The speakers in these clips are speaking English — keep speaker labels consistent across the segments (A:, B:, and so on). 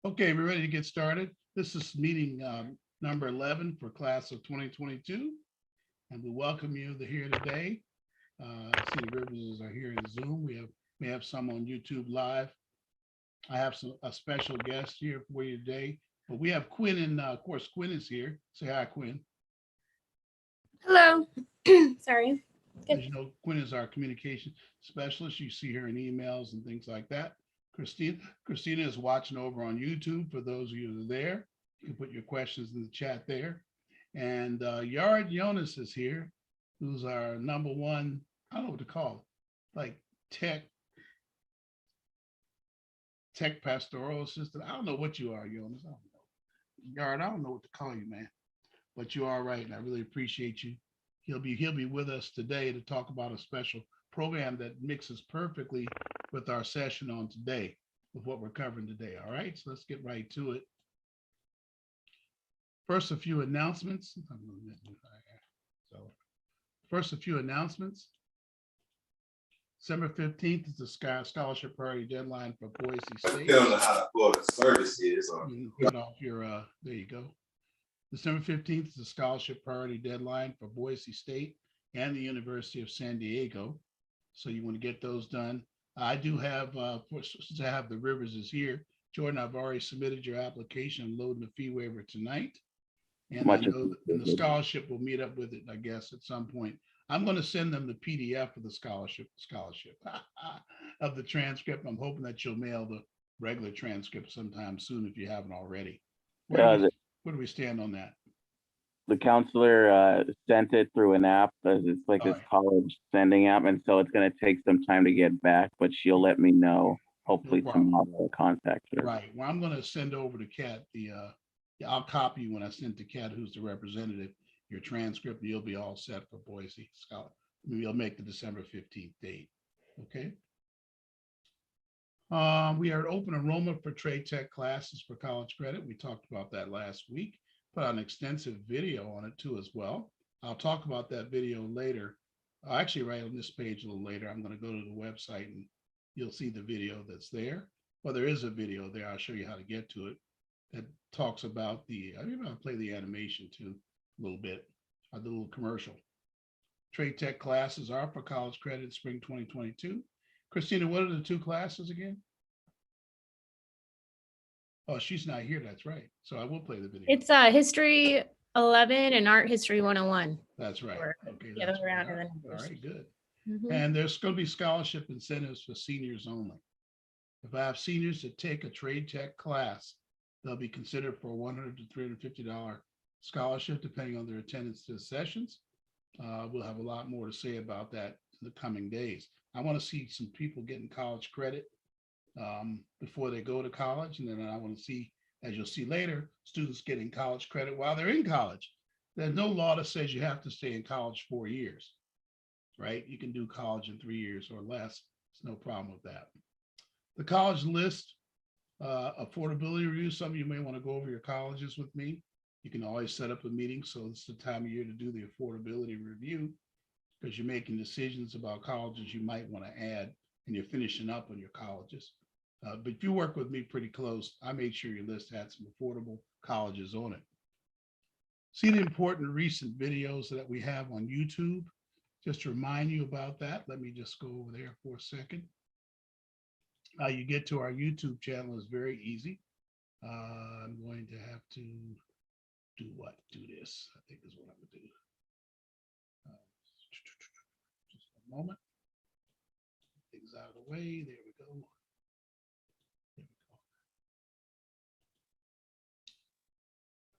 A: Okay, we're ready to get started. This is meeting number 11 for class of 2022, and we welcome you to here today. I see the Rivers are here in Zoom. We have some on YouTube Live. I have a special guest here for you today, but we have Quinn, and of course, Quinn is here. Say hi, Quinn.
B: Hello. Sorry.
A: As you know, Quinn is our communication specialist. You see her in emails and things like that. Christina is watching over on YouTube. For those of you that are there, you can put your questions in the chat there. And Yard Jonas is here, who's our number one, I don't know what to call it, like tech pastoral assistant. I don't know what you are, Jonas. I don't know. Yard, I don't know what to call you, man. But you are right, and I really appreciate you. He'll be with us today to talk about a special program that mixes perfectly with our session on today, with what we're covering today. All right, so let's get right to it. First, a few announcements. December 15th is the scholarship priority deadline for Boise State.
C: I don't know how the service is.
A: You can cut off your, there you go. December 15th is the scholarship priority deadline for Boise State and the University of San Diego. So you want to get those done. I do have, since I have the Rivers is here, Jordan, I've already submitted your application and loading the fee waiver tonight. And I know that the scholarship will meet up with it, I guess, at some point. I'm going to send them the PDF of the scholarship of the transcript. I'm hoping that you'll mail the regular transcript sometime soon if you haven't already. Where do we stand on that?
D: The counselor sent it through an app. It's like this college sending app, and so it's going to take some time to get back, but she'll let me know. Hopefully tomorrow I'll contact her.
A: Right. Well, I'm going to send over to Kat I'll copy you when I send to Kat, who's the representative, your transcript. You'll be all set for Boise Scholar. We'll make the December 15th date. Okay. We are open enrollment for trade tech classes for college credit. We talked about that last week. Put out an extensive video on it too as well. I'll talk about that video later. I'll actually write on this page a little later. I'm going to go to the website and you'll see the video that's there. Well, there is a video there. I'll show you how to get to it. That talks about I'll play the animation too a little bit, the little commercial. Trade tech classes are for college credit spring 2022. Christina, what are the two classes again? Oh, she's not here. That's right. So I will play the video.
B: It's History 11 and Art History 101.
A: That's right. Okay.
B: The other way around.
A: All right, good. And there's going to be scholarship incentives for seniors only. If I have seniors that take a trade tech class, they'll be considered for a $100 to $350 scholarship, depending on their attendance to the sessions. We'll have a lot more to say about that in the coming days. I want to see some people getting college credit before they go to college. And then I want to see, as you'll see later, students getting college credit while they're in college. There's no law that says you have to stay in college 4 years, right? You can do college in 3 years or less. There's no problem with that. The college list, affordability review. Some of you may want to go over your colleges with me. You can always set up a meeting. So it's the time of year to do the affordability review because you're making decisions about colleges you might want to add and you're finishing up on your colleges. But if you work with me pretty close, I made sure your list had some affordable colleges on it. See the important recent videos that we have on YouTube. Just to remind you about that, let me just go over there for a second. How you get to our YouTube channel is very easy. I'm going to have to do what? Do this, I think is what I'm gonna do. Just a moment. Things out of the way. There we go. There we go.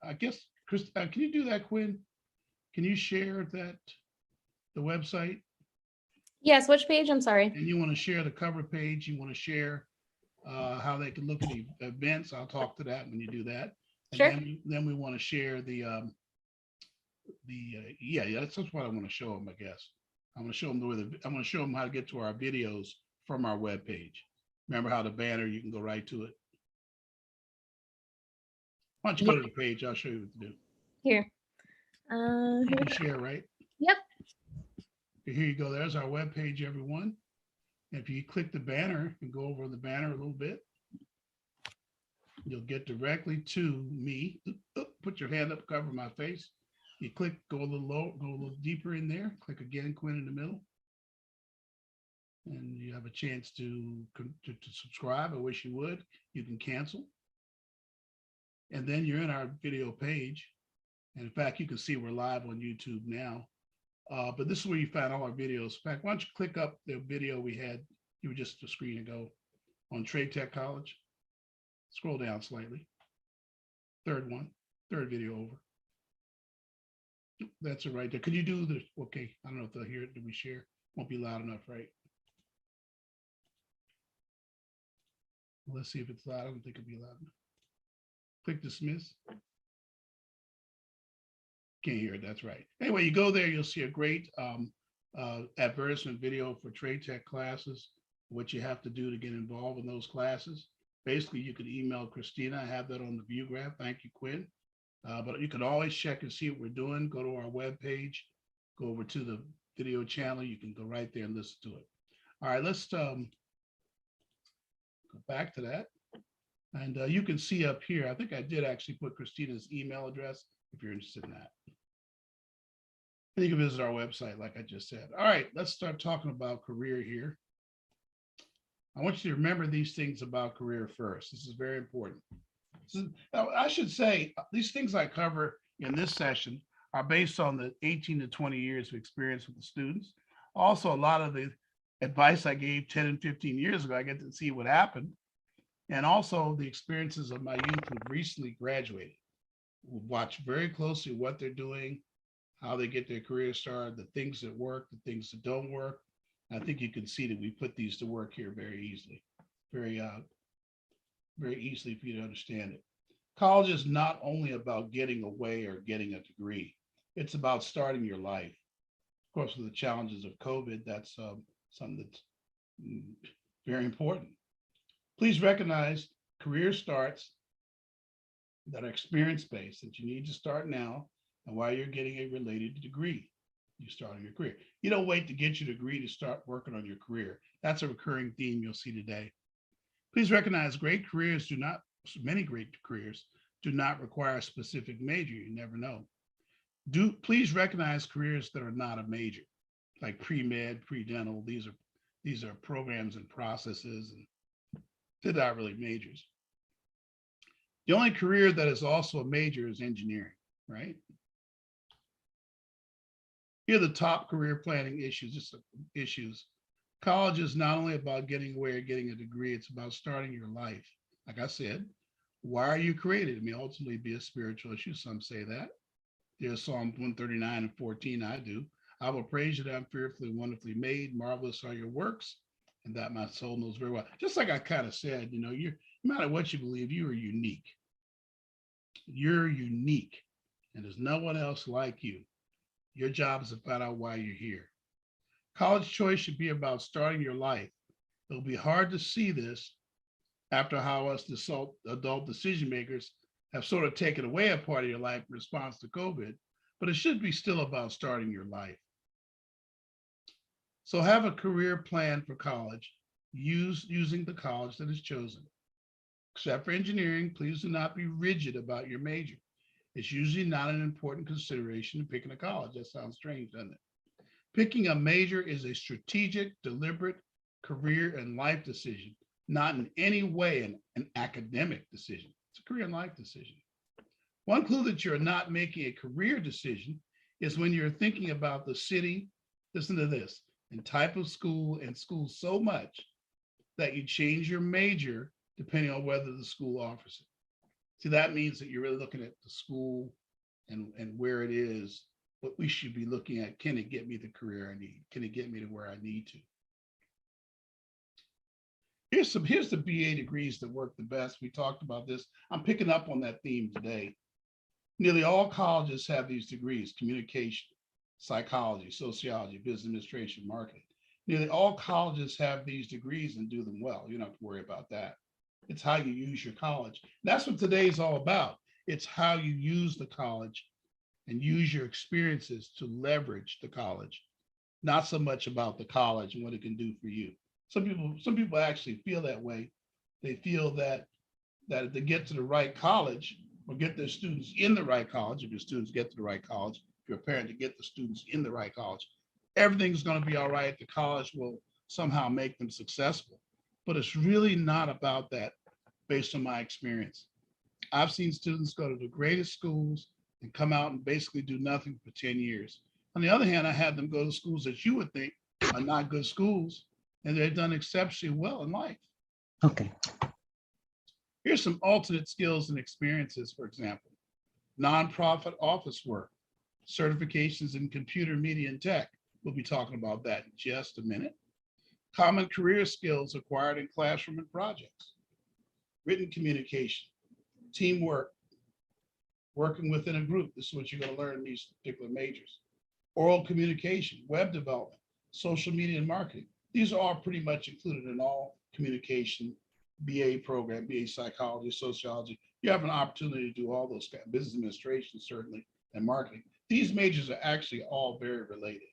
A: I guess, Chris, can you do that, Quinn? Can you share the website?
B: Yes, which page? I'm sorry.
A: And you want to share the cover page. You want to share how they can look at the events. I'll talk to that when you do that. And
B: sure.
A: Then we want to share that's what I want to show them, I guess. I'm going to show them I'm going to show them how to get to our videos from our web page. Remember how the banner, you can go right to it. Why don't you go to the page? I'll show you what to do.
B: Here.
A: You can share, right?
B: Yep.
A: Here you go. There's our web page, everyone. If you click the banner and go over the banner a little bit, You'll get directly to me. Put your hand up, cover my face. You click, go a little low, go a little deeper in there. Click again, Quinn, in the middle. And you have a chance to subscribe. I wish you would. You can cancel. And then you're in our video page. And in fact, you can see we're live on YouTube now. But this is where you find all our videos. In fact, why don't you click up the video we had, you were just a screen ago, on Trade Tech College. Scroll down slightly. Third one, third video over. That's it right there. Can you do the, okay, I don't know if they'll hear it. Do we share? Won't be loud enough, right? Let's see if it's loud. I don't think it'll be loud enough. Click dismiss. Can't hear it, that's right. Anyway, you go there, you'll see a great advertisement video for trade tech classes, what you have to do to get involved in those classes. Basically, you can email Christina. I have that on the view graph. Thank you, Quinn. But you can always check and see what we're doing. Go to our webpage, go over to the video channel. You can go right there and listen to it. All right, let's go back to that. And you can see up here, I think I did actually put Christina's email address if you're interested in that. And you can visit our website, like I just said. All right, let's start talking about career here. I want you to remember these things about career first. This is very important. Now, I should say, these things I cover in this session are based on the 18 to 20 years of experience with the students. Also, a lot of the advice I gave 10 and 15 years ago, I get to see what happened. And also the experiences of my youth who recently graduated. We'll watch very closely what they're doing, how they get their career started, the things that work, the things that don't work. I think you can see that we put these to work here very easily, very easily for you to understand it. College is not only about getting away or getting a degree. It's about starting your life. Of course, with the challenges of COVID, that's something that's very important. Please recognize career starts that are experience-based that you need to start now and while you're getting a related degree. You start on your career. You don't wait to get your degree to start working on your career. That's a recurring theme you'll see today. Please recognize many great careers do not require a specific major. You never know. Please recognize careers that are not a major, like pre-med, pre-dental. These are programs and processes, and they're not really majors. The only career that is also a major is engineering, right? Here are the top career planning issues. College is not only about getting away or getting a degree, it's about starting your life. Like I said, why are you created? It may ultimately be a spiritual issue. Some say that. There's Psalm 139 and 14, I do. I will praise you that I'm fearfully and wonderfully made. Marvelous are your works, and that my soul knows very well. Just like I kind of said, no matter what you believe, you are unique. You're unique, and there's no one else like you. Your job is to find out why you're here. College choice should be about starting your life. It'll be hard to see this after how us adult decision makers have sort of taken away a part of your life in response to COVID, but it should be still about starting your life. So have a career plan for college using the college that is chosen. Except for engineering, please do not be rigid about your major. It's usually not an important consideration in picking a college. That sounds strange, doesn't it? Picking a major is a strategic, deliberate career and life decision, not in any way an academic decision. It's a career and life decision. One clue that you're not making a career decision is when you're thinking about the city, listen to this, and type of school and school so much that you change your major depending on whether the school offers it. See, that means that you're really looking at the school and where it is, what we should be looking at. Can it get me the career I need? Can it get me to where I need to? Here's the BA degrees that work the best. We talked about this. I'm picking up on that theme today. Nearly all colleges have these degrees: communication, psychology, sociology, business administration, marketing. Nearly all colleges have these degrees and do them well. You don't have to worry about that. It's how you use your college. That's what today is all about. It's how you use the college and use your experiences to leverage the college, not so much about the college and what it can do for you. Some people actually feel that way. They feel that that if they get to the right college or get their students in the right college, if your students get to the right college, if you're a parent to get the students in the right college, everything's going to be all right. The college will somehow make them successful. But it's really not about that based on my experience. I've seen students go to the greatest schools and come out and basically do nothing for 10 years. On the other hand, I had them go to schools that you would think are not good schools, and they've done exceptionally well in life.
E: Okay.
A: Here's some alternate skills and experiences, for example, nonprofit office work, certifications in computer, media, and tech. We'll be talking about that in just a minute. Common career skills acquired in classroom and projects, written communication, teamwork, working within a group. This is what you're going to learn in these particular majors. Oral communication, web development, social media and marketing. These are all pretty much included in all communication BA program, BA psychology, sociology. You have an opportunity to do all those kind of business administration, certainly, and marketing. These majors are actually all very related.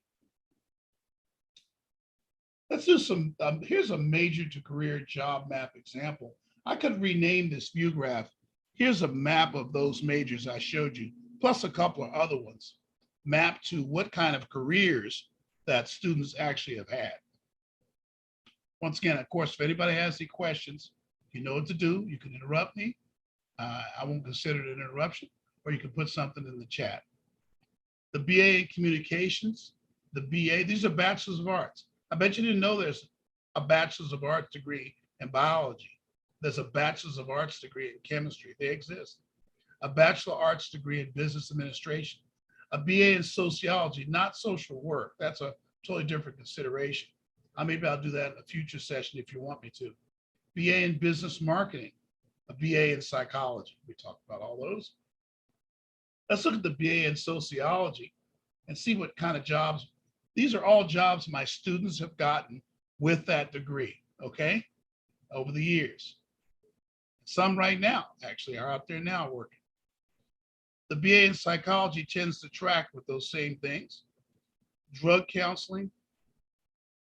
A: Let's do some, here's a major to career job map example. I could rename this view graph. Here's a map of those majors I showed you, plus a couple of other ones, mapped to what kind of careers that students actually have had. Once again, of course, if anybody has any questions, you know what to do. You can interrupt me. I won't consider it an interruption, or you can put something in the chat. The BA in communications, the BA, these are bachelors of arts. I bet you didn't know there's a bachelor's of arts degree in biology. There's a bachelor's of arts degree in chemistry. They exist. A bachelor of arts degree in business administration. A BA in sociology, not social work. That's a totally different consideration. Maybe I'll do that in a future session if you want me to. BA in business marketing, a BA in psychology. We talked about all those. Let's look at the BA in sociology and see what kind of jobs. These are all jobs my students have gotten with that degree, okay, over the years. Some right now actually are out there now working. The BA in psychology tends to track with those same things. Drug counseling,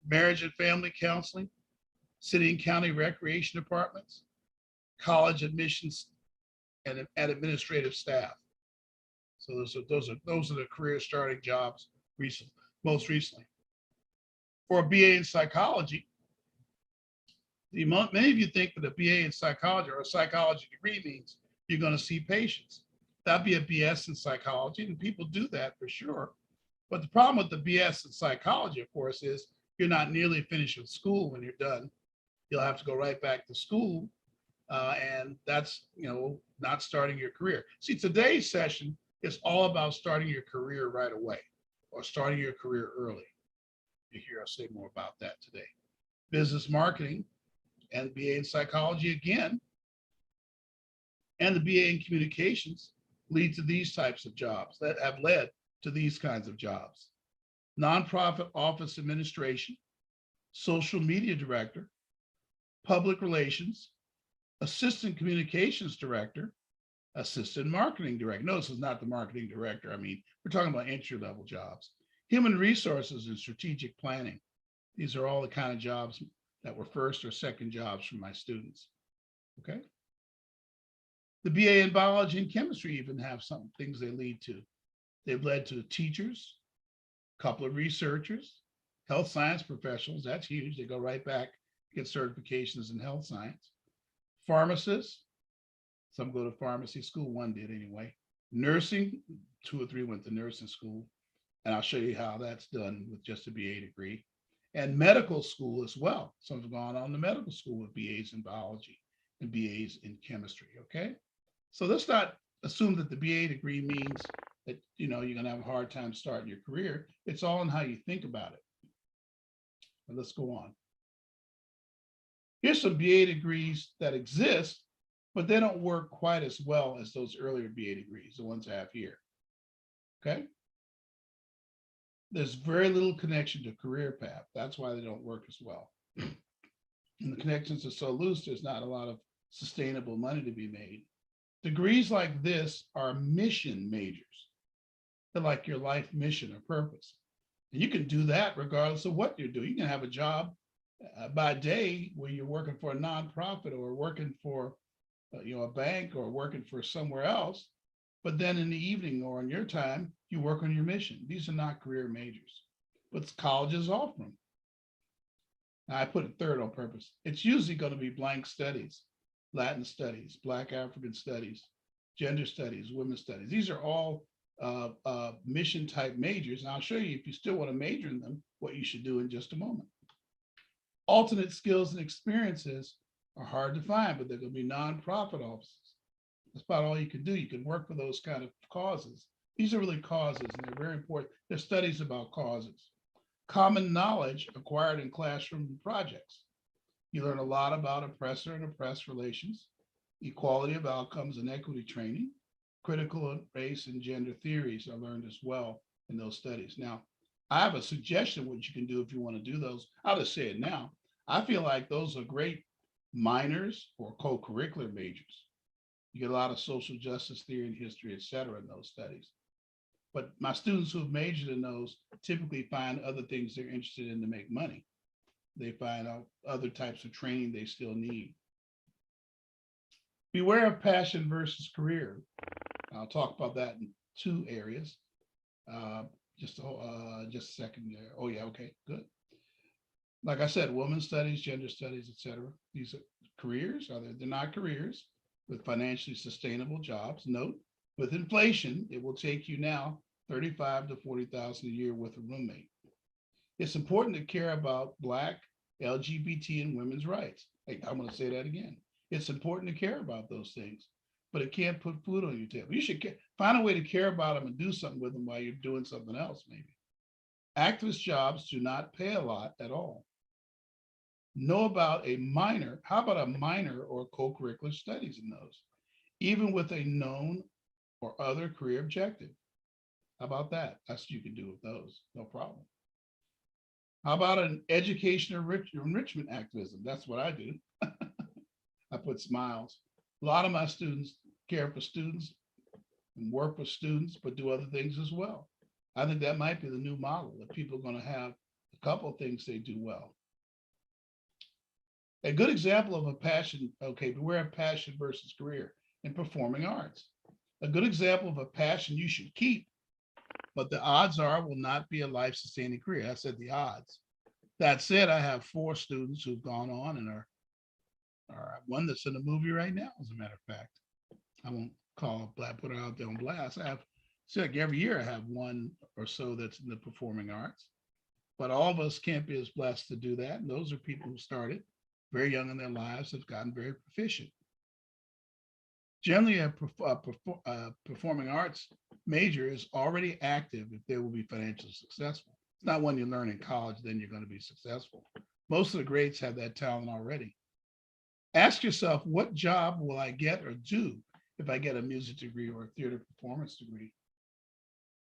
A: marriage and family counseling, city and county recreation departments, college admissions, and administrative staff. So those are the career starting jobs most recently. For a BA in psychology, many of you think that a BA in psychology or a psychology degree means you're going to see patients. That'd be a BS in psychology, and people do that for sure. But the problem with the BS in psychology, of course, is you're not nearly finished with school when you're done. You'll have to go right back to school, and that's not starting your career. See, today's session is all about starting your career right away or starting your career early. You hear us say more about that today. Business marketing and BA in psychology again, and the BA in communications lead to these types of jobs that have led to these kinds of jobs. Nonprofit office administration, social media director, public relations, assistant communications director, assistant marketing director. No, this is not the marketing director. I mean, we're talking about entry-level jobs. Human resources and strategic planning. These are all the kind of jobs that were first or second jobs for my students, okay? The BA in biology and chemistry even have some things they lead to. They've led to teachers, a couple of researchers, health science professionals, that's huge. They go right back, get certifications in health science. Pharmacists, some go to pharmacy school, one did anyway. Nursing, 2 or 3 went to nursing school. And I'll show you how that's done with just a BA degree. And medical school as well. Some have gone on to medical school with BAs in biology and BAs in chemistry, okay? So let's not assume that the BA degree means that you're gonna have a hard time starting your career. It's all in how you think about it. But let's go on. Here's some BA degrees that exist, but they don't work quite as well as those earlier BA degrees, the ones I have here, okay? There's very little connection to career path. That's why they don't work as well. And the connections are so loose, there's not a lot of sustainable money to be made. Degrees like this are mission majors. They're like your life mission or purpose. And you can do that regardless of what you're doing. You can have a job by day where you're working for a nonprofit or working for a bank or working for somewhere else. But then in the evening or in your time, you work on your mission. These are not career majors, but colleges offer them. Now, I put it third on purpose. It's usually going to be blank studies, Latin studies, Black African studies, gender studies, women's studies. These are all mission type majors. And I'll show you, if you still want to major in them, what you should do in just a moment. Alternate skills and experiences are hard to find, but they're going to be nonprofit offices. That's about all you can do. You can work for those kind of causes. These are really causes, and they're very important. They're studies about causes. Common knowledge acquired in classroom projects. You learn a lot about oppressor and oppressed relations, equality of outcomes and equity training, critical race and gender theories are learned as well in those studies. Now, I have a suggestion what you can do if you want to do those. I'll just say it now. I feel like those are great minors or co-curricular majors. You get a lot of social justice theory and history, et cetera, in those studies. But my students who have majored in those typically find other things they're interested in to make money. They find out other types of training they still need. Beware of passion versus career. I'll talk about that in two areas. Just a second there. Oh yeah, okay, good. Like I said, women's studies, gender studies, et cetera. These are careers, they're not careers with financially sustainable jobs. Note, with inflation, it will take you now 35 to 40,000 a year with a roommate. It's important to care about Black, LGBT, and women's rights. Hey, I'm going to say that again. It's important to care about those things, but it can't put food on your table. You should find a way to care about them and do something with them while you're doing something else, maybe. Activist jobs do not pay a lot at all. Know about a minor. How about a minor or co-curricular studies in those, even with a known or other career objective? How about that? That's what you can do with those, no problem. How about an education enrichment activism? That's what I do. I put smiles. A lot of my students care for students and work with students, but do other things as well. I think that might be the new model, that people are going to have a couple of things they do well. A good example of a passion, okay, beware of passion versus career in performing arts. A good example of a passion you should keep, but the odds are will not be a life-sustaining career. I said the odds. That said, I have 4 students who've gone on and are one that's in a movie right now, as a matter of fact. I won't put her out there on blast. I have, like every year I have 1 or so that's in the performing arts, but all of us can't be as blessed to do that. And those are people who started very young in their lives, have gotten very proficient. Generally, a performing arts major is already active if they will be financially successful. It's not when you learn in college, then you're going to be successful. Most of the greats have that talent already. Ask yourself, what job will I get or do if I get a music degree or a theater performance degree?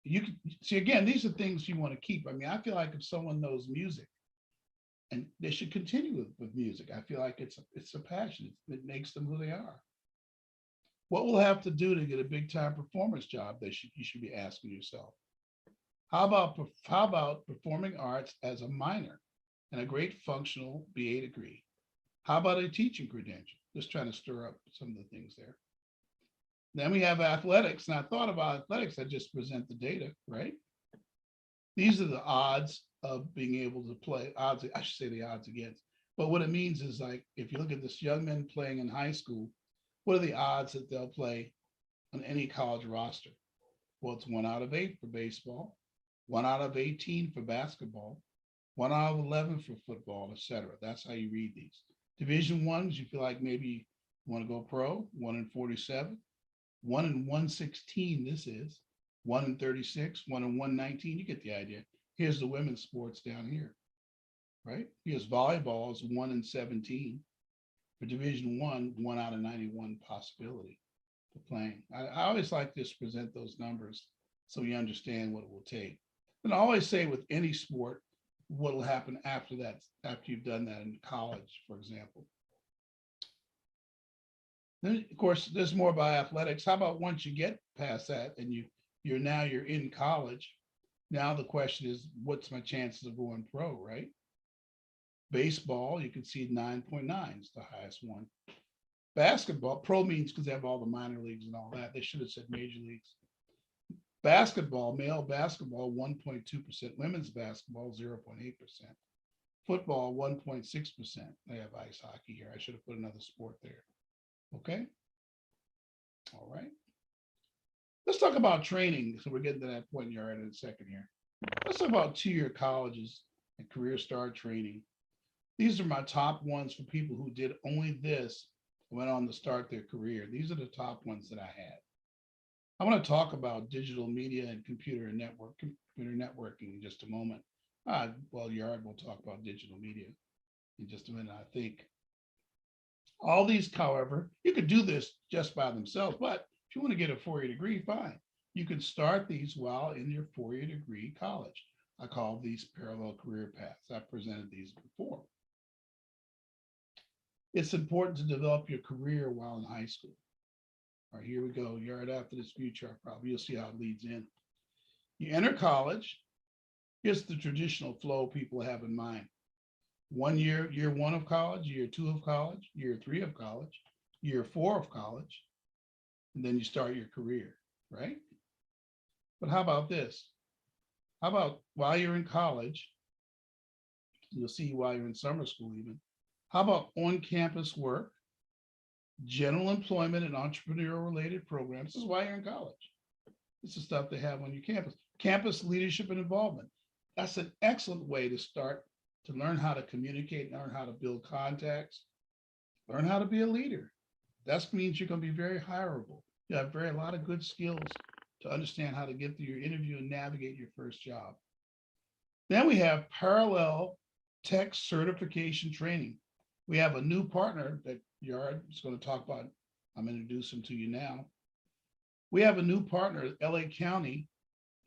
A: You can see, again, these are things you want to keep. I mean, I feel like if someone knows music, and they should continue with music. I feel like it's a passion. It makes them who they are. What will have to do to get a big time performance job you should be asking yourself? How about performing arts as a minor and a great functional BA degree? How about a teaching credential? Just trying to stir up some of the things there. Then we have athletics. And I thought about athletics, I just present the data, right? These are the odds of being able to play, odds, I should say the odds against. But what it means is, like, if you look at this young men playing in high school, what are the odds that they'll play on any college roster? Well, it's 1 out of 8 for baseball, 1 out of 18 for basketball, 1 out of 11 for football, et cetera. That's how you read these. Division ones, you feel like maybe you want to go pro, 1 in 47, 1 in 116, this is 1 in 36, 1 in 119, you get the idea. Here's the women's sports down here, right? Here's volleyball is 1 in 17. For Division 1 out of 91 possibility for playing. I always like to present those numbers so you understand what it will take. And I always say with any sport, what will happen after that, after you've done that in college, for example. Then, of course, there's more about athletics. How about once you get past that and you're in college? Now the question is, what's my chances of going pro, right? Baseball, you can see 9.9 is the highest one. Basketball, pro means because they have all the minor leagues and all that. They should have said major leagues. Basketball, male basketball, 1.2%. Women's basketball, 0.8%. Football, 1.6%. They have ice hockey here. I should have put another sport there. Okay. All right. Let's talk about training. So we're getting to that point you're in a second here. Let's talk about two-year colleges and career start training. These are my top ones for people who did only this and went on to start their career. These are the top ones that I had. I want to talk about digital media and computer networking in just a moment. Well, Yard will talk about digital media in just a minute, I think. All these, however, you could do this just by themselves, but if you want to get a four-year degree, fine. You can start these while in your four-year degree college. I call these parallel career paths. I've presented these before. It's important to develop your career while in high school. All right, here we go. You're right after this view chart, probably. You'll see how it leads in. You enter college. Here's the traditional flow people have in mind. 1 year, year one of college, year two of college, year three of college, year four of college, and then you start your career, right? But how about this? How about while you're in college, you'll see while you're in summer school even, how about on-campus work, general employment and entrepreneurial related programs? This is why you're in college. This is stuff they have on your campus. Campus leadership and involvement. That's an excellent way to start to learn how to communicate, learn how to build contacts, learn how to be a leader. That means you're going to be very hireable. You have a lot of good skills to understand how to get through your interview and navigate your first job. Then we have parallel tech certification training. We have a new partner that Yard is going to talk about. I'm going to introduce him to you now. We have a new partner, LA County,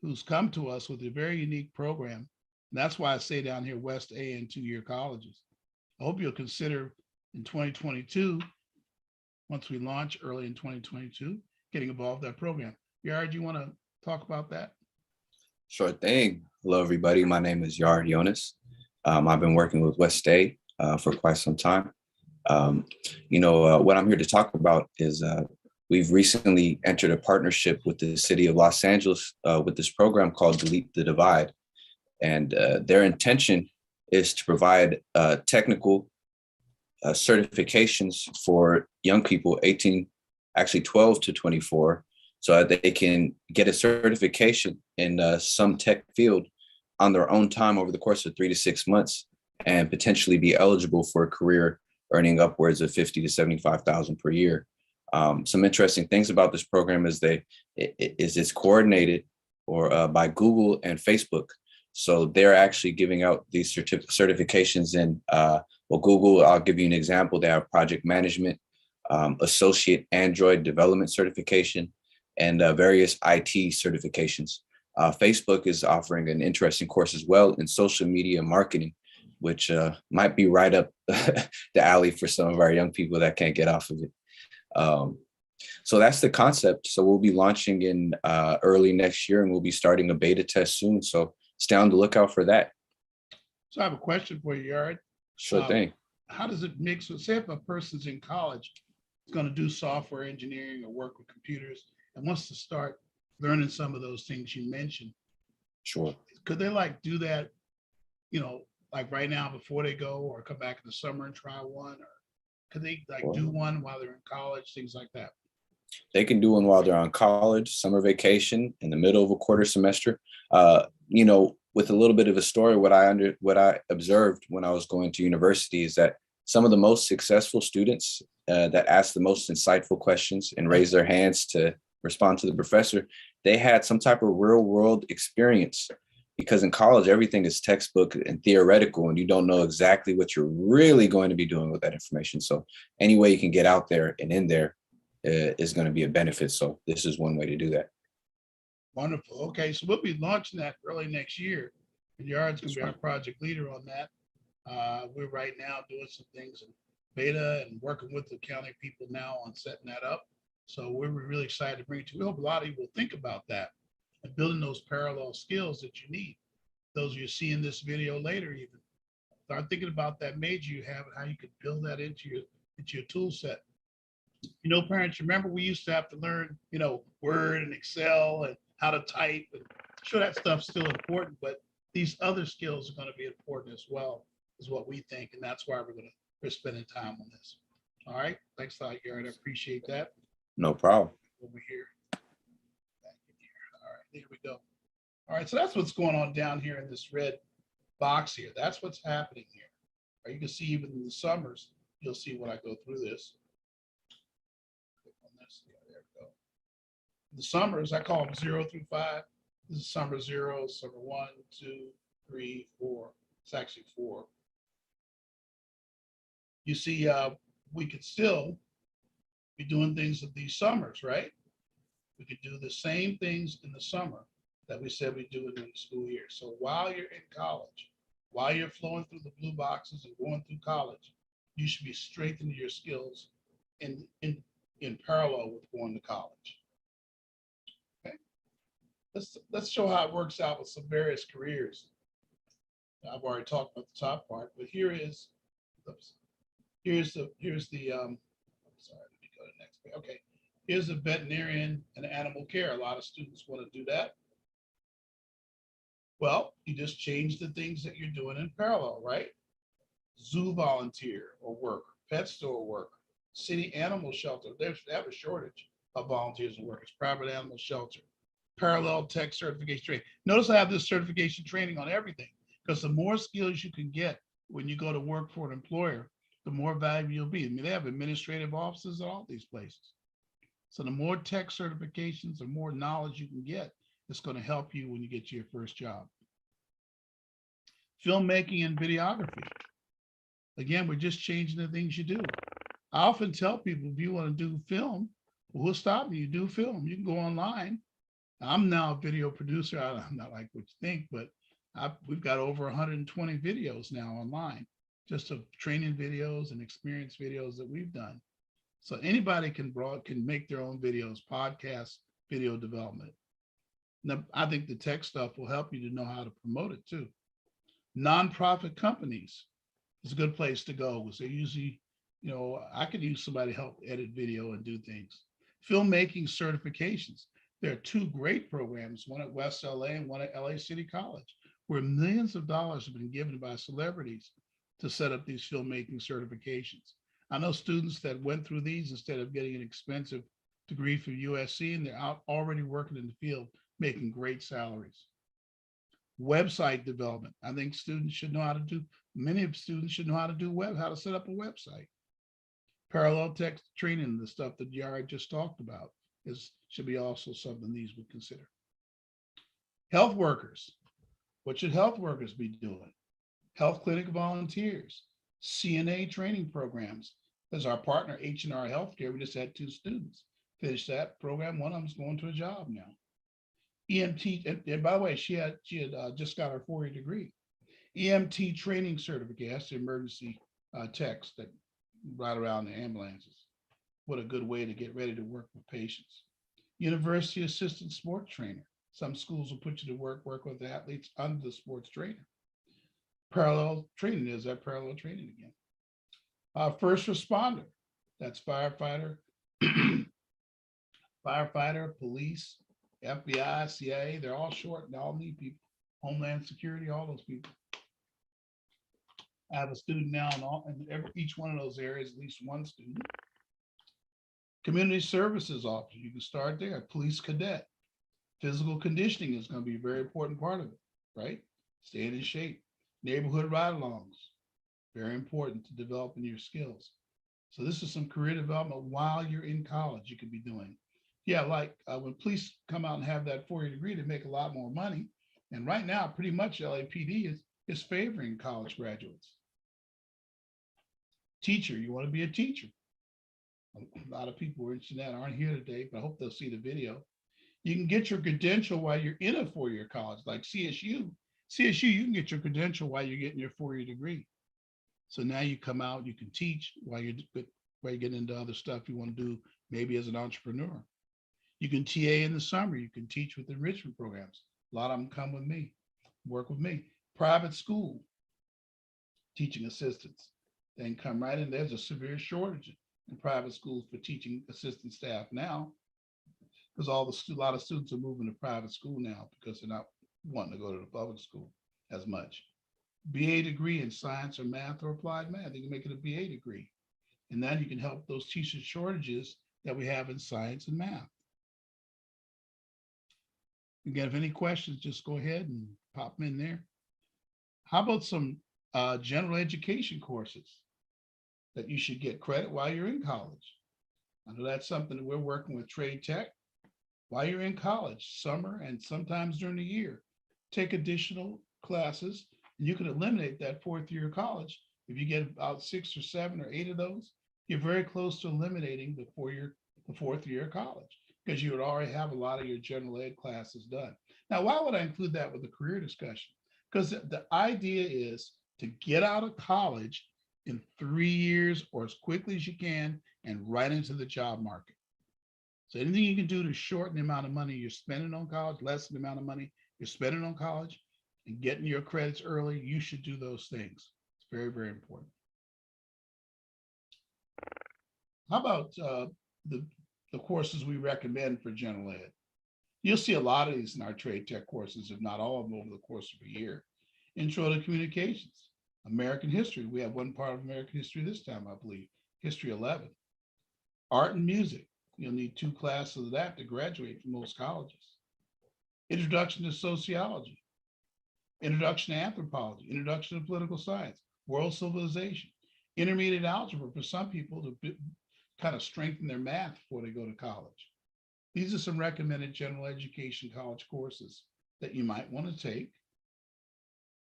A: who's come to us with a very unique program. And that's why I say down here, West A and two-year colleges. I hope you'll consider in 2022, once we launch early in 2022, getting involved in that program. Yard, you want to talk about that?
E: Sure thing. Hello, everybody. My name is Yard Jonas. I've been working with West A for quite some time. What I'm here to talk about is we've recently entered a partnership with the city of Los Angeles with this program called Delete the Divide. And their intention is to provide technical certifications for young people, 12 to 24, so that they can get a certification in some tech field on their own time over the course of 3 to 6 months and potentially be eligible for a career earning upwards of $50,000 to $75,000 per year. Some interesting things about this program is it's coordinated by Google and Facebook. So they're actually giving out these certifications in, Google, I'll give you an example. They have project management, associate Android development certification, and various IT certifications. Facebook is offering an interesting course as well in social media marketing, which might be right up the alley for some of our young people that can't get off of it. So that's the concept. So we'll be launching in early next year, and we'll be starting a beta test soon. So stay on the lookout for that.
A: So I have a question for you, Yard.
E: Sure thing.
A: How does it mix with, say if a person's in college, is going to do software engineering or work with computers and wants to start learning some of those things you mentioned?
E: Sure.
A: Could they do that, like right now before they go, or come back in the summer and try one? Or could they do one while they're in college, things like that?
E: They can do one while they're on college, summer vacation, in the middle of a quarter semester. With a little bit of a story, what I observed when I was going to university is that some of the most successful students that asked the most insightful questions and raised their hands to respond to the professor, they had some type of real world experience, because in college, everything is textbook and theoretical, and you don't know exactly what you're really going to be doing with that information. So any way you can get out there and in there is going to be a benefit. So this is one way to do that.
A: Wonderful. Okay, so we'll be launching that early next year, and Yard's going to be our project leader on that. We're right now doing some things in beta and working with the county people now on setting that up. So we're really excited to bring it to you. We hope a lot of you will think about that and building those parallel skills that you need. Those you see in this video later, even start thinking about that major you have and how you could build that into your tool set. You know, parents, remember we used to have to learn, Word and Excel and how to type. And sure, that stuff's still important, but these other skills are going to be important as well, is what we think. And that's why we're spending time on this. All right. Thanks a lot, Garrett. I appreciate that.
E: No problem.
A: Over here. Back in here. All right, there we go. All right, so that's what's going on down here in this red box here. That's what's happening here. Right, you can see even in the summers, you'll see when I go through this. Click on this. Yeah, there we go. The summers, I call them 0 through 5. This is summer 0, summer 1, 2, 3, 4. It's actually 4. You see, we could still be doing things of these summers, right? We could do the same things in the summer that we said we do in the school year. So while you're in college, while you're flowing through the blue boxes and going through college, you should be strengthening your skills in parallel with going to college. Okay. Let's show how it works out with some various careers. I've already talked about the top part, but here's the sorry, let me go to the next page. Okay. Here's a veterinarian and animal care. A lot of students want to do that. Well, you just change the things that you're doing in parallel, right? Zoo volunteer or work, pet store work, city animal shelter. They have a shortage of volunteers and workers, private animal shelter, parallel tech certification training. Notice I have this certification training on everything, because the more skills you can get when you go to work for an employer, the more valuable you'll be. I mean, they have administrative offices at all these places. So the more tech certifications, the more knowledge you can get, it's going to help you when you get to your first job. Filmmaking and videography. Again, we're just changing the things you do. I often tell people, if you want to do film, well, who'll stop you? You do film. You can go online. I'm now a video producer. I'm not like what you think, but we've got over 120 videos now online, just of training videos and experience videos that we've done. So anybody can make their own videos, podcasts, video development. Now, I think the tech stuff will help you to know how to promote it too. Nonprofit companies is a good place to go, because they usually, I could use somebody to help edit video and do things. Filmmaking certifications. There are 2 great programs, one at West LA and one at LA City College, where millions of dollars have been given by celebrities to set up these filmmaking certifications. I know students that went through these instead of getting an expensive degree from USC, and they're out already working in the field, making great salaries. Website development. I think students should know how to do, many of students should know how to do how to set up a website. Parallel text training, the stuff that Yara just talked about, should be also something these would consider. Health workers. What should health workers be doing? Health clinic volunteers, CNA training programs. There's our partner, H&R Healthcare. We just had 2 students finish that program. One of them's going to a job now. EMT, and by the way, she had just got her 4-year degree. EMT training certificate. That's the emergency techs that ride around the ambulances. What a good way to get ready to work with patients. University assistant sports trainer. Some schools will put you to work with the athletes under the sports trainer. Parallel training, is that parallel training again? First responder, that's firefighter, police, FBI, CIA, they're all short and all need people. Homeland Security, all those people. I have a student now in each one of those areas, at least one student. Community services officer, you can start there. Police cadet. Physical conditioning is going to be a very important part of it, right? Staying in shape. Neighborhood ride-alongs, very important to developing your skills. So this is some career development while you're in college you could be doing. Yeah, like when police come out and have that 4-year degree, they make a lot more money. And right now, pretty much LAPD is favoring college graduates. Teacher, you want to be a teacher. A lot of people who are interested in that aren't here today, but I hope they'll see the video. You can get your credential while you're in a 4-year college, like CSU. CSU, you can get your credential while you're getting your 4-year degree. So now you come out, you can teach while you get into other stuff you want to do, maybe as an entrepreneur. You can TA in the summer. You can teach with enrichment programs. A lot of them come with me, work with me. Private school, teaching assistants. They can come right in. There's a severe shortage in private schools for teaching assistant staff now, because a lot of students are moving to private school now because they're not wanting to go to the public school as much. BA degree in science or math or applied math, you can make it a BA degree. And then you can help those teacher shortages that we have in science and math. Again, if any questions, just go ahead and pop them in there. How about some general education courses that you should get credit while you're in college? I know that's something that we're working with Trade Tech. While you're in college, summer and sometimes during the year, take additional classes, and you can eliminate that fourth year of college. If you get about 6 or 7 or 8 of those, you're very close to eliminating the fourth year of college, because you would already have a lot of your general ed classes done. Now, why would I include that with the career discussion? Because the idea is to get out of college in 3 years or as quickly as you can and right into the job market. So anything you can do to shorten the amount of money you're spending on college, lessen the amount of money you're spending on college, and getting your credits early, you should do those things. It's very, very important. How about the courses we recommend for general ed? You'll see a lot of these in our trade tech courses, if not all of them, over the course of a year. Intro to communications, American history. We have one part of American history this time, I believe, history 11. Art and music. You'll need 2 classes of that to graduate from most colleges. Introduction to sociology, introduction to anthropology, introduction to political science, world civilization, intermediate algebra for some people to kind of strengthen their math before they go to college. These are some recommended general education college courses that you might want to take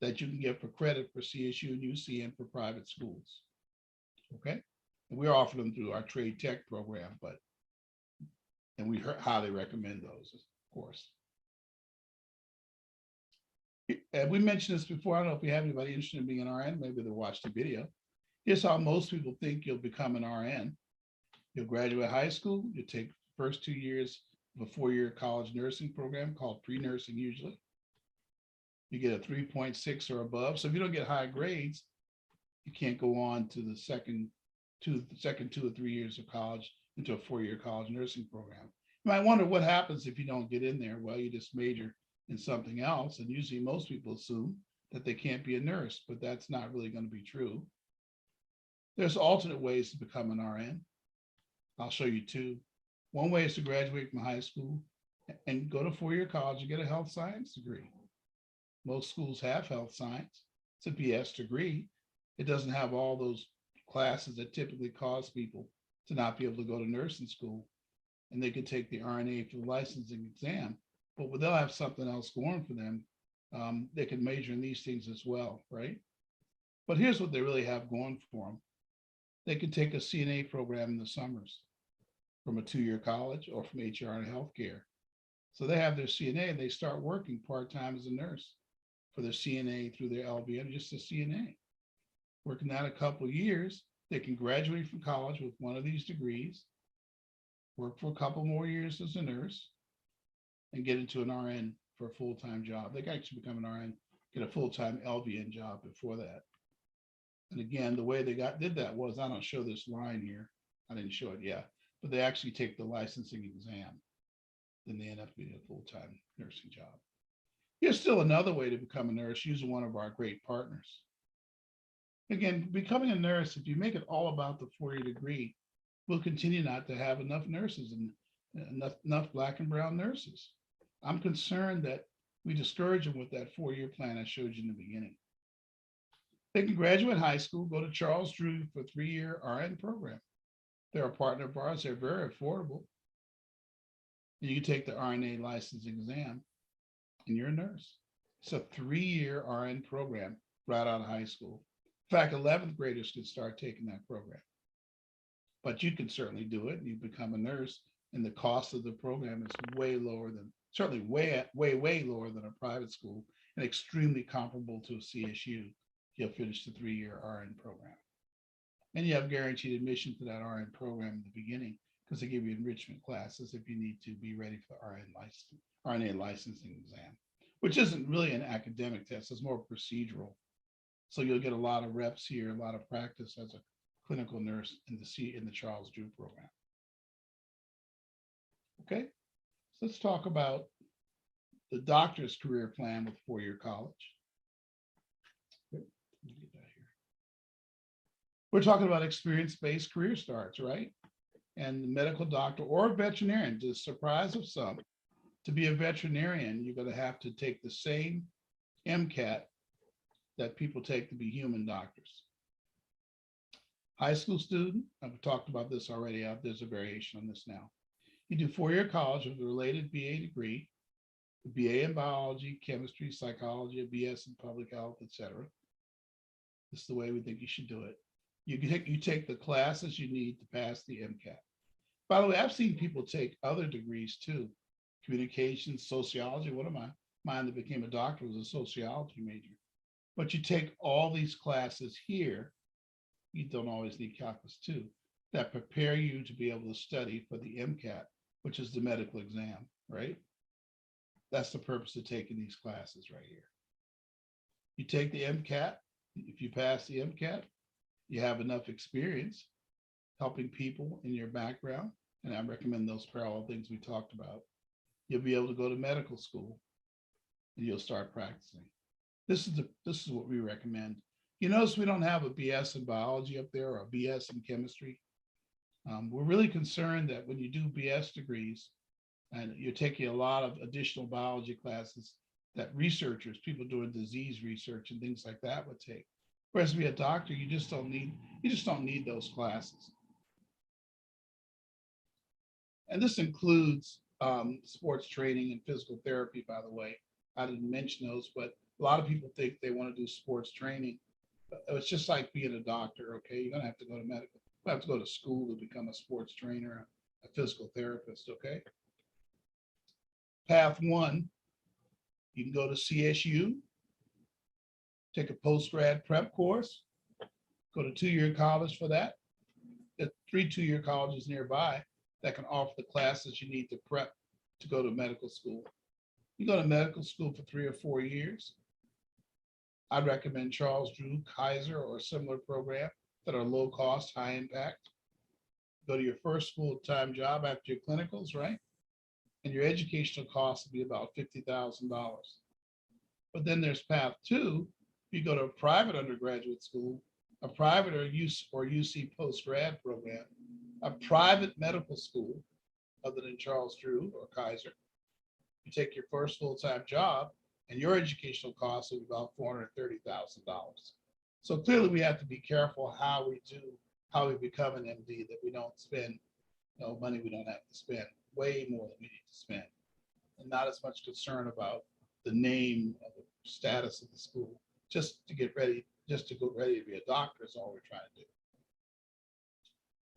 A: that you can get for credit for CSU and UC and for private schools. Okay, and we offer them through our trade tech program, and we highly recommend those, of course. And we mentioned this before. I don't know if we have anybody interested in being an RN. Maybe they'll watch the video. Here's how most people think you'll become an RN. You'll graduate high school. You take the first 2 years of a 4-year college nursing program called pre-nursing usually. You get a 3.6 or above. So if you don't get high grades, you can't go on to the second 2 or 3 years of college into a 4-year college nursing program. You might wonder what happens if you don't get in there. Well, you just major in something else. And usually most people assume that they can't be a nurse, but that's not really going to be true. There's alternate ways to become an RN. I'll show you 2. One way is to graduate from high school and go to 4-year college and get a health science degree. Most schools have health science. It's a BS degree. It doesn't have all those classes that typically cause people to not be able to go to nursing school. And they could take the RNA for the licensing exam, but they'll have something else going for them. They can major in these things as well, right? But here's what they really have going for them. They can take a CNA program in the summers from a 2-year college or from HR and healthcare. So they have their CNA and they start working part-time as a nurse for their CNA through their LVN, just a CNA. Working that a couple of years, they can graduate from college with one of these degrees, work for a couple more years as a nurse, and get into an RN for a full-time job. They can actually become an RN, get a full-time LVN job before that. And again, the way they did that was, I don't show this line here. I didn't show it yet, but they actually take the licensing exam. Then they end up being a full-time nursing job. Here's still another way to become a nurse using one of our great partners. Again, becoming a nurse, if you make it all about the 4-year degree, we'll continue not to have enough nurses and enough Black and brown nurses. I'm concerned that we discourage them with that 4-year plan I showed you in the beginning. They can graduate high school, go to Charles Drew for a 3-year RN program. They're a partner of ours. They're very affordable. You can take the RNA licensing exam and you're a nurse. It's a 3-year RN program right out of high school. In fact, 11th graders can start taking that program. But you can certainly do it. You become a nurse, and the cost of the program is way lower than, certainly way lower than a private school, and extremely comparable to a CSU. You'll finish the 3-year RN program. And you have guaranteed admission to that RN program in the beginning because they give you enrichment classes if you need to be ready for the RNA licensing exam, which isn't really an academic test. It's more procedural. So you'll get a lot of reps here, a lot of practice as a clinical nurse in the Charles Drew program. Okay, so let's talk about the doctor's career plan with four-year college. Let me get that here. We're talking about experience-based career starts, right? And the medical doctor or veterinarian, to the surprise of some, to be a veterinarian, you're going to have to take the same MCAT that people take to be human doctors. High school student, I've talked about this already. There's a variation on this now. You do four-year college with a related BA degree, a BA in biology, chemistry, psychology, a BS in public health, etc. This is the way we think you should do it. You take the classes you need to pass the MCAT. By the way, I've seen people take other degrees too. Communications, sociology. One of mine that became a doctor was a sociology major. But you take all these classes here. You don't always need calculus 2 that prepare you to be able to study for the MCAT, which is the medical exam, right? That's the purpose of taking these classes right here. You take the MCAT. If you pass the MCAT, you have enough experience helping people in your background. And I recommend those parallel things we talked about. You'll be able to go to medical school and you'll start practicing. This is what we recommend. You notice we don't have a BS in biology up there or a BS in chemistry. We're really concerned that when you do BS degrees and you're taking a lot of additional biology classes that researchers, people doing disease research and things like that would take. Whereas to be a doctor, you just don't need those classes. And this includes sports training and physical therapy, by the way. I didn't mention those, but a lot of people think they want to do sports training. It's just like being a doctor, okay? You're gonna have to go to medical, you have to go to school to become a sports trainer, a physical therapist, okay? Path 1, you can go to CSU, take a post-grad prep course, go to 2-year college for that. There are 3 2-year colleges nearby that can offer the classes you need to prep to go to medical school. You go to medical school for 3 or 4 years. I'd recommend Charles Drew, Kaiser, or a similar program that are low cost, high impact. Go to your first full-time job after your clinicals, right? And your educational costs will be about $50,000. But then there's path 2. You go to a private undergraduate school, a private or UC post-grad program, a private medical school other than Charles Drew or Kaiser. You take your first full-time job and your educational costs will be about $430,000. So clearly we have to be careful how we become an MD, that we don't spend money we don't have to spend, way more than we need to spend, and not as much concern about the name of the status of the school. Just to get ready to be a doctor is all we're trying to do.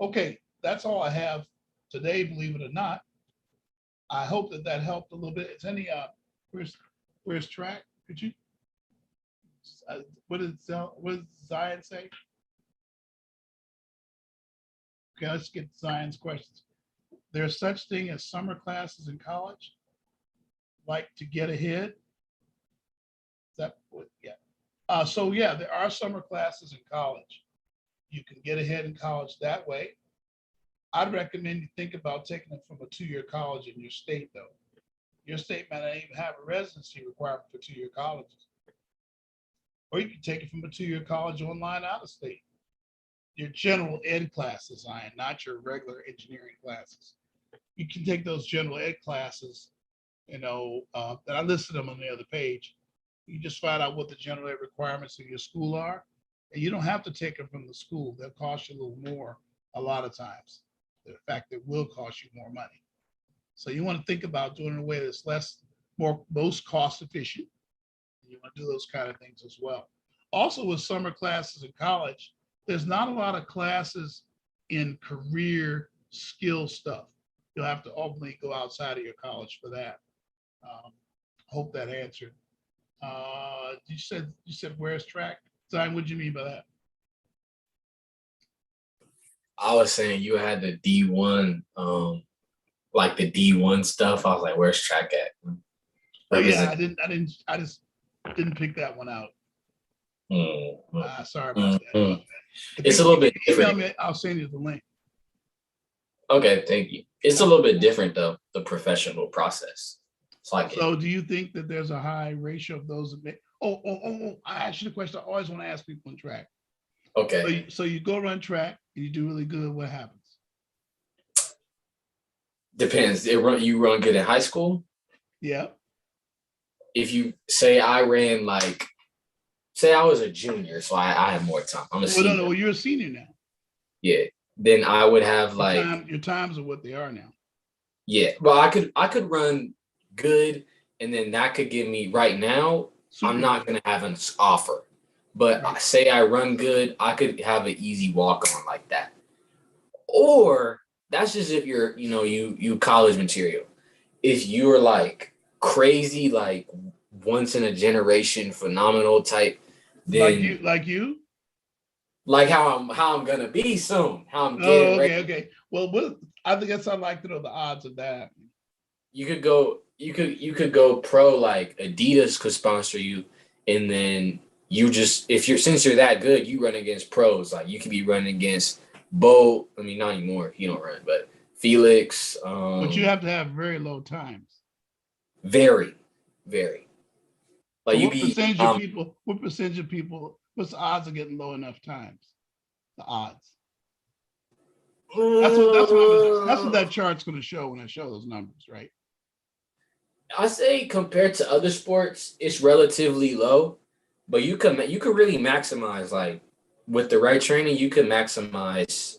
A: Okay, that's all I have today, believe it or not. I hope that helped a little bit. Is any where's track? Could you? What does Zion say? Okay, let's get Zion's questions. There's such thing as summer classes in college, like to get ahead. Is that what? Yeah. So yeah, there are summer classes in college. You can get ahead in college that way. I'd recommend you think about taking it from a 2-year college in your state, though. Your state might not even have a residency requirement for 2-year colleges. Or you can take it from a 2-year college online out of state. Your general ed classes, not your regular engineering classes. You can take those general ed classes, and I listed them on the other page. You just find out what the general ed requirements of your school are, and you don't have to take them from the school. They'll cost you a little more a lot of times. In fact, it will cost you more money. So you want to think about doing it in a way that's most cost efficient. You want to do those kind of things as well. Also with summer classes in college, there's not a lot of classes in career skill stuff. You'll have to ultimately go outside of your college for that. Hope that answered. You said where's track? Zion, what do you mean by that?
F: I was saying you had the D1, like the D1 stuff. I was like, where's track at?
A: Oh yeah, I just didn't pick that one out. Sorry about that.
F: Mm.
A: If
F: It's
A: you
F: a little bit
A: email
F: different.
A: me, I'll send you the link.
F: Okay, thank you. It's a little bit different though, the professional process. It's like
A: So do you think that there's a high ratio of those that make, I asked you the question I always want to ask people in track.
F: okay.
A: So you go run track and you do really good, what happens?
F: Depends. You run good in high school.
A: Yeah.
F: If you say I ran like, say I was a junior, so I have more time. I'm a
A: Well,
F: senior.
A: no, you're a senior now.
F: Yeah. Then I would have like
A: Your times are what they are now.
F: yeah. Well, I could run good, and then that could give me right now. I'm not gonna have an offer, but
A: Right.
F: say I run good, I could have an easy walk on like that. Or that's just if you're you college material. If you're like crazy, like once in a generation phenomenal type, then
A: Like you?
F: like how I'm gonna be soon, how I'm
A: Oh,
F: getting
A: okay,
F: ready.
A: okay. Well, I think I'd like to know the odds of that.
F: You could go pro, like Adidas could sponsor you, and then you just since you're that good, you run against pros. Like you could be running against Bo. I mean, not anymore. You don't run, but Felix.
A: But you have to have very low times.
F: Very, very.
A: So
F: Like you be
A: what percentage of people, what's the odds of getting low enough times? The odds. That's what that chart's going to show when I show those numbers, right?
F: I say compared to other sports, it's relatively low, but you could really maximize, like with the right training, you could maximize.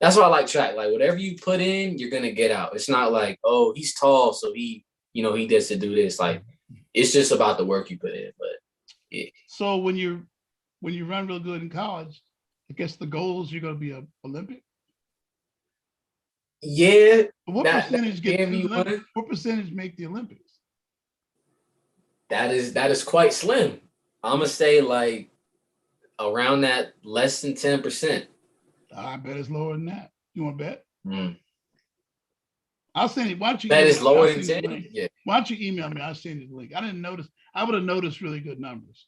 F: That's why I like track. Like whatever you put in, you're gonna get out. It's not like, oh, he's tall, so he gets to do this. Like it's just about the work you put in. But yeah.
A: So when you run real good in college, I guess the goal is you're going to be an Olympic.
F: Yeah.
A: What percentage get to the
F: AMU
A: Olympics? What percentage make the Olympics?
F: That is quite slim. I'm gonna say like around that less than 10%.
A: I bet it's lower than that. You want to bet?
F: Mm.
A: I'll send you. Why don't you?
F: That is lower
A: I'll
F: than
A: send you the
F: 10.
A: link.
F: Yeah.
A: Why don't you email me? I'll send you the link. I didn't notice. I would have noticed really good numbers.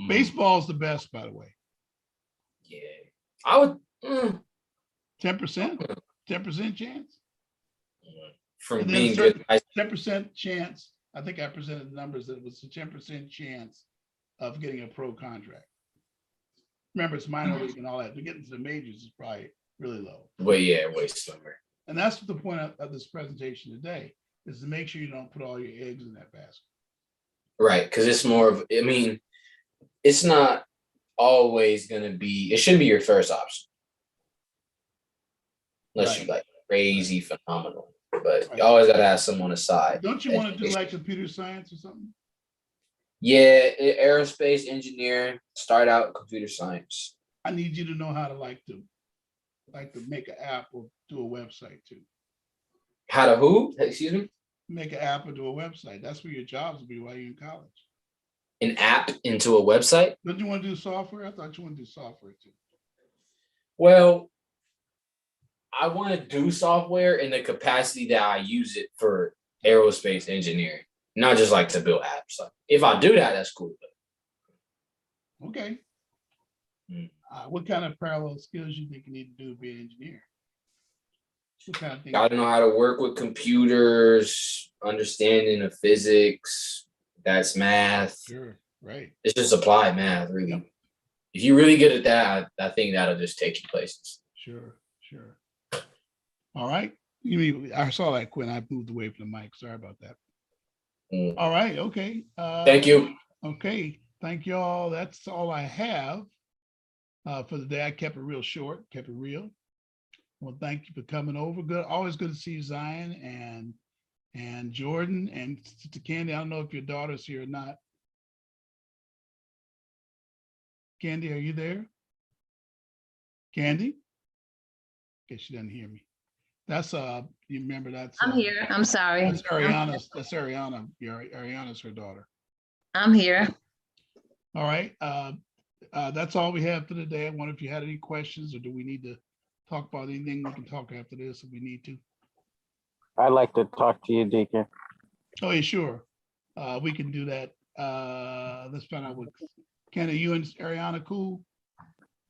F: Mm.
A: Baseball's the best, by the way.
F: Yeah. I would
A: 10%? 10% chance?
F: from
A: And then
F: being good.
A: 10% chance. I think I presented the numbers that it was a 10% chance of getting a pro contract. Remember, it's minor league and all that. To get into the majors is probably really low.
F: Way slimmer.
A: And that's the point of this presentation today, is to make sure you don't put all your eggs in that basket.
F: Right, because it's more of. I mean, it's not always gonna be. It shouldn't be your first option, unless
A: Right.
F: you like crazy phenomenal. But
A: Right.
F: you always gotta have someone aside.
A: Don't you want to do like computer science or something?
F: Yeah, aerospace engineering. Start out computer science.
A: I need you to know how to like to make an app or do a website too.
F: How to who? Excuse me?
A: Make an app or do a website. That's where your jobs will be while you're in college.
F: An app into a website?
A: Don't you want to do software? I thought you want to do software too.
F: Well, I want to do software in the capacity that I use it for aerospace engineering, not just like to build apps. Like, if I do that, that's cool.
A: Okay.
F: Mm.
A: What kind of parallel skills you think you need to do to be an engineer? What kind of things?
F: Gotta know how to work with computers, understanding of physics. That's math.
A: Sure, right.
F: It's just applied math, really.
A: Yep.
F: If you're really good at that, I think that'll just take you places.
A: Sure. All right. I saw that, Quinn. I moved away from the mic. Sorry about that.
F: Mm.
A: All right. Okay.
F: Thank you.
A: Okay. Thank you all. That's all I have for the day. I kept it real short, kept it real. Well, thank you for coming over. Good. Always good to see you, Zion and Jordan and Sister Candy. I don't know if your daughter's here or not. Candy, are you there? Candy? Okay, she doesn't hear me. That's you remember that's
G: I'm here. I'm sorry.
A: That's Ariana's. That's Ariana. Ariana's her daughter.
G: I'm here.
A: All right. That's all we have for today. I wonder if you had any questions, or do we need to talk about anything? We can talk after this if we need to.
D: I'd like to talk to you, Deacon.
A: Oh, yeah, sure. We can do that let's find out what, Ken, are you and Ariana cool?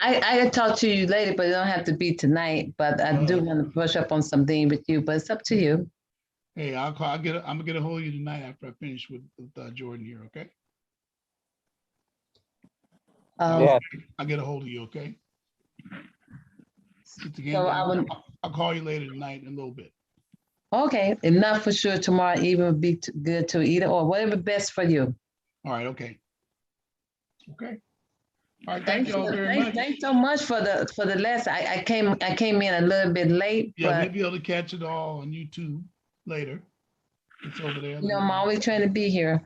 G: I can talk to you later, but it don't have to be tonight. But I do want to brush up on something with you, but it's up to you.
A: Hey, I'm gonna get a hold of you tonight after I finish with Jordan here, okay?
D: Yeah.
A: I'll get a hold of you, okay?
G: So
A: I'll call you later tonight in a little bit.
G: Okay, if not for sure, tomorrow evening would be good too, either or whatever best for you.
A: All right, okay. Okay. All right, thank you all very much.
G: Thanks so much for the lesson. I came in a little bit late,
A: Yeah,
G: but
A: we'll be able to catch it all on YouTube later. It's over there.
G: I'm always trying to be here.